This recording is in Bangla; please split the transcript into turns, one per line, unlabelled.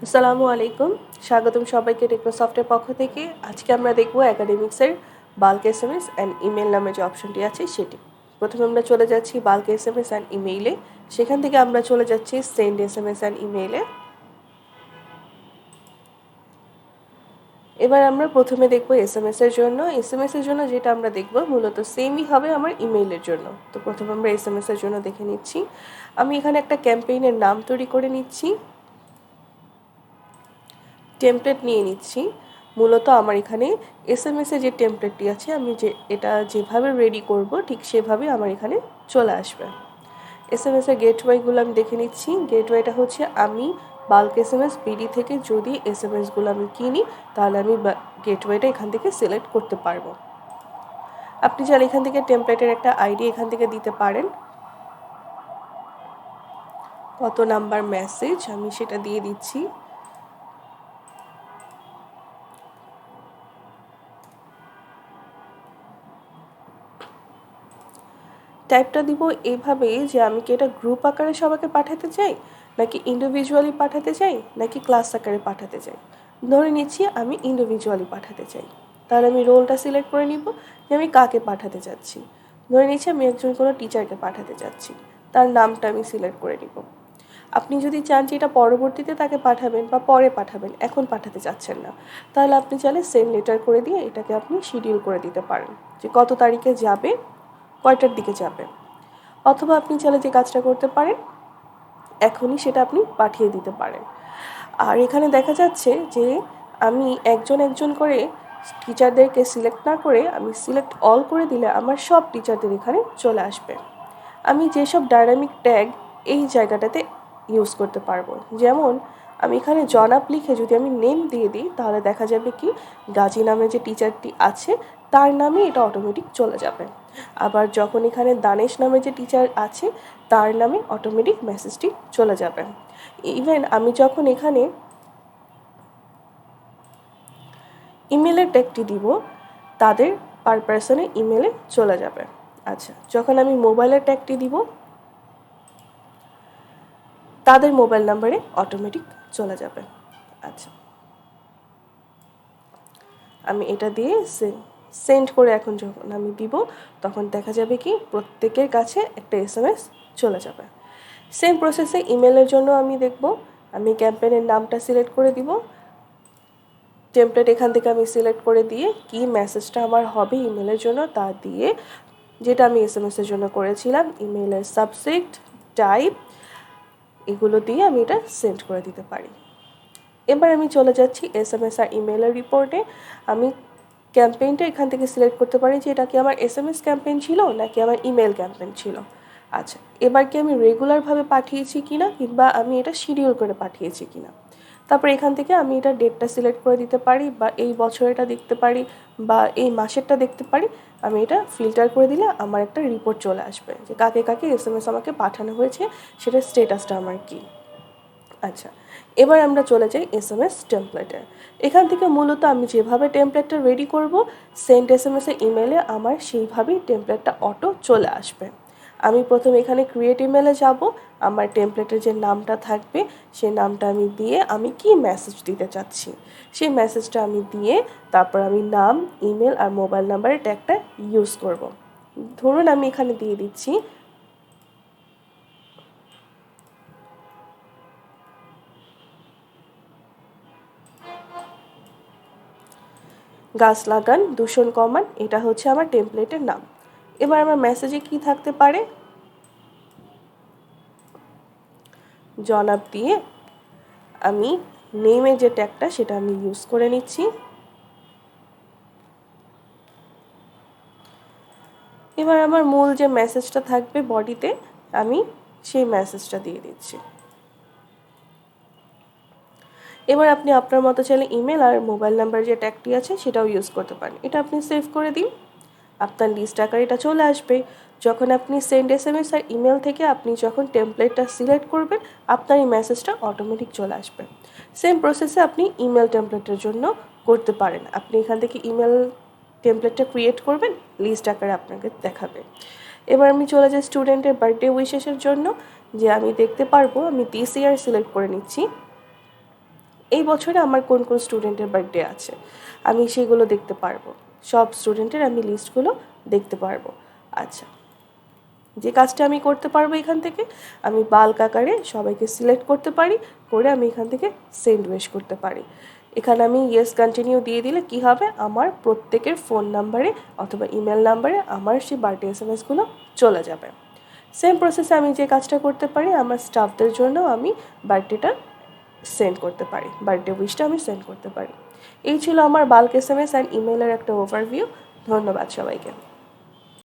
আসসালামু আলাইকুম। স্বাগতম সবাইকে টেকনোসফটের পক্ষ থেকে। আজকে আমরা দেখব একাডেমিক্সের বাল্ক এসএমএস অ্যান্ড ইমেল নামে যে অপশনটি আছে সেটি। প্রথমে আমরা চলে যাচ্ছি বাল্ক এসএমএস অ্যান্ড ইমেইলে। সেখান থেকে আমরা চলে যাচ্ছি সেন্ড এসএমএস অ্যান্ড ইমেইলে। এবার আমরা প্রথমে দেখব এসএমএস এর জন্য। এসএমএস এর জন্য যেটা আমরা দেখব মূলত সেমই হবে আমার ইমেইলের জন্য। তো প্রথমে আমরা এসএমএস এর জন্য দেখে নিচ্ছি। আমি এখানে একটা ক্যাম্পেইনের নাম তৈরি করে নিচ্ছি, টেমপ্লেট নিয়ে নিচ্ছি। মূলত আমার এখানে এসএমএস এর যে টেমপ্লেটটি আছে আমি এটা যেভাবে রেডি করব ঠিক সেভাবে আমার এখানে চলে আসবে। এসএমএস এর গেটওয়েগুলো আমি দেখে নিচ্ছি। গেটওয়েটা হচ্ছে আমি বাল্ক এসএমএস বিডি থেকে যদি এসএমএসগুলো আমি কিনি তাহলে আমি গেটওয়েটা এখান থেকে সিলেক্ট করতে পারবো। আপনি চাইলে এখান থেকে টেমপ্লেটের একটা আইডি এখান থেকে দিতে পারেন। কত নাম্বার মেসেজ আমি সেটা দিয়ে দিচ্ছি। টাইপটা দিব এইভাবে যে আমি কি এটা গ্রুপ আকারে সবাইকে পাঠাতে চাই, নাকি ইন্ডিভিজুয়ালি পাঠাতে চাই, নাকি ক্লাস আকারে পাঠাতে চাই। ধরে নিচ্ছি আমি ইন্ডিভিজুয়ালি পাঠাতে চাই। তাহলে আমি রোলটা সিলেক্ট করে নিব যে আমি কাকে পাঠাতে চাচ্ছি। ধরে নিচ্ছি আমি একজন কোনো টিচারকে পাঠাতে চাচ্ছি, তার নামটা আমি সিলেক্ট করে নিব। আপনি যদি চান যে এটা পরবর্তীতে তাকে পাঠাবেন বা পরে পাঠাবেন, এখন পাঠাতে চাচ্ছেন না, তাহলে আপনি চাইলে সেন্ড লেটার করে দিয়ে এটাকে আপনি শিডিউল করে দিতে পারেন যে কত তারিখে যাবে, কয়টার দিকে যাবে। অথবা আপনি চাইলে যে কাজটা করতে পারেন এখনই সেটা আপনি পাঠিয়ে দিতে পারেন। আর এখানে দেখা যাচ্ছে যে আমি একজন একজন করে টিচারদেরকে সিলেক্ট না করে আমি সিলেক্ট অল করে দিলে আমার সব টিচারদের এখানে চলে আসবে। আমি যেসব ডায়নামিক ট্যাগ এই জায়গাটাতে ইউজ করতে পারবো, যেমন আমি এখানে জনাব লিখে যদি আমি নেম দিয়ে দিই তাহলে দেখা যাবে কি গাজী নামে যে টিচারটি আছে তার নামে এটা অটোমেটিক চলে যাবে। আবার যখন এখানে দানেশ নামে যে টিচার আছে তার নামে অটোমেটিক মেসেজটি চলে যাবে। ইভেন আমি যখন এখানে ইমেলের ট্যাগটি দিব তাদের পার পার্সনে ইমেলে চলে যাবে। আচ্ছা, যখন আমি মোবাইলের ট্যাগটি দিব তাদের মোবাইল নাম্বারে অটোমেটিক চলে যাবে। আচ্ছা, আমি এটা দিয়ে সেন্ড করে এখন যখন আমি দিব তখন দেখা যাবে কি প্রত্যেকের কাছে একটা এসএমএস চলে যাবে। সেম প্রসেসে ইমেলের জন্য আমি দেখব। আমি ক্যাম্পেইনের নামটা সিলেক্ট করে দিব, টেমপ্লেট এখান থেকে আমি সিলেক্ট করে দিয়ে কি মেসেজটা আমার হবে ইমেলের জন্য তা দিয়ে, যেটা আমি এসএমএসের জন্য করেছিলাম ইমেলের সাবজেক্ট টাইপ এগুলো দিয়ে আমি এটা সেন্ড করে দিতে পারি। এবার আমি চলে যাচ্ছি এসএমএস আর ইমেলের রিপোর্টে। আমি ক্যাম্পেইনটা এখান থেকে সিলেক্ট করতে পারি যে এটা কি আমার এসএমএস ক্যাম্পেইন ছিল নাকি আমার ইমেল ক্যাম্পেইন ছিল। আচ্ছা, এবার কি আমি রেগুলারভাবে পাঠিয়েছি কিনা কিংবা আমি এটা শিডিউল করে পাঠিয়েছি কিনা। তারপর এখান থেকে আমি এটা ডেটটা সিলেক্ট করে দিতে পারি বা এই বছরেরটা দেখতে পারি বা এই মাসেরটা দেখতে পারি। আমি এটা ফিল্টার করে দিলে আমার একটা রিপোর্ট চলে আসবে যে কাকে কাকে এসএমএস আমাকে পাঠানো হয়েছে, সেটার স্টেটাসটা আমার কী। আচ্ছা, এবার আমরা চলে যাই এসএমএস টেমপ্লেটে। এখান থেকে মূলত আমি যেভাবে টেমপ্লেটটা রেডি করব সেন্ড এসএমএসে ইমেলে আমার সেইভাবেই টেমপ্লেটটা অটো চলে আসবে। আমি প্রথমে এখানে ক্রিয়েট ইমেলে যাব, আমার টেমপ্লেটের যে নামটা থাকবে সেই নামটা আমি দিয়ে আমি কি মেসেজ দিতে চাচ্ছি সেই মেসেজটা আমি দিয়ে তারপর আমি নাম, ইমেল আর মোবাইল নাম্বারের ট্যাগটা ইউজ করব। ধরুন আমি এখানে দিয়ে দিচ্ছি গাছ লাগান, দূষণ কমান, এটা হচ্ছে আমার টেমপ্লেটের নাম। এবার আমার মেসেজে কি থাকতে পারে, জনাব দিয়ে আমি নেমে যে ট্যাগটা সেটা আমি ইউজ করে নিচ্ছি। এবার আমার মূল যে মেসেজটা থাকবে বডিতে আমি সেই মেসেজটা দিয়ে দিচ্ছি। এবার আপনি আপনার মতো চাইলে ইমেল আর মোবাইল নাম্বার যে ট্যাগটি আছে সেটাও ইউজ করতে পারেন। এটা আপনি সেভ করে দিন, আপনার লিস্ট আকারে এটা চলে আসবে। যখন আপনি সেন্ড এসএমএস আর ইমেল থেকে আপনি যখন টেমপ্লেটটা সিলেক্ট করবেন আপনার এই মেসেজটা অটোমেটিক চলে আসবে। সেম প্রসেসে আপনি ইমেল টেমপ্লেটের জন্য করতে পারেন। আপনি এখান থেকে ইমেল টেমপ্লেটটা ক্রিয়েট করবেন, লিস্ট আকারে আপনাকে দেখাবে। এবার আমি চলে যাই স্টুডেন্টের বার্থডে উইশেসের জন্য, যে আমি দেখতে পারবো আমি দিস ইয়ার সিলেক্ট করে নিচ্ছি। এই বছরে আমার কোন কোন স্টুডেন্টের বার্থডে আছে আমি সেগুলো দেখতে পারবো, সব স্টুডেন্টের আমি লিস্টগুলো দেখতে পারবো। আচ্ছা, যে কাজটা আমি করতে পারবো এখান থেকে, আমি বাল্ক আকারে সবাইকে সিলেক্ট করতে পারি, করে আমি এখান থেকে সেন্ড উইশ করতে পারি। এখানে আমি ইয়েস কন্টিনিউ দিয়ে দিলে কি হবে, আমার প্রত্যেকের ফোন নাম্বারে অথবা ইমেল নাম্বারে আমার সেই বার্থডে এসএমএসগুলো চলে যাবে। সেম প্রসেসে আমি যে কাজটা করতে পারি, আমার স্টাফদের জন্য আমি বার্থডেটা সেন্ড করতে পারি, বার্থডে উইশটা আমি সেন্ড করতে পারি। এই ছিল আমার বাল্ক এসএমএস অ্যান্ড ইমেলের একটা ওভারভিউ। ধন্যবাদ সবাইকে।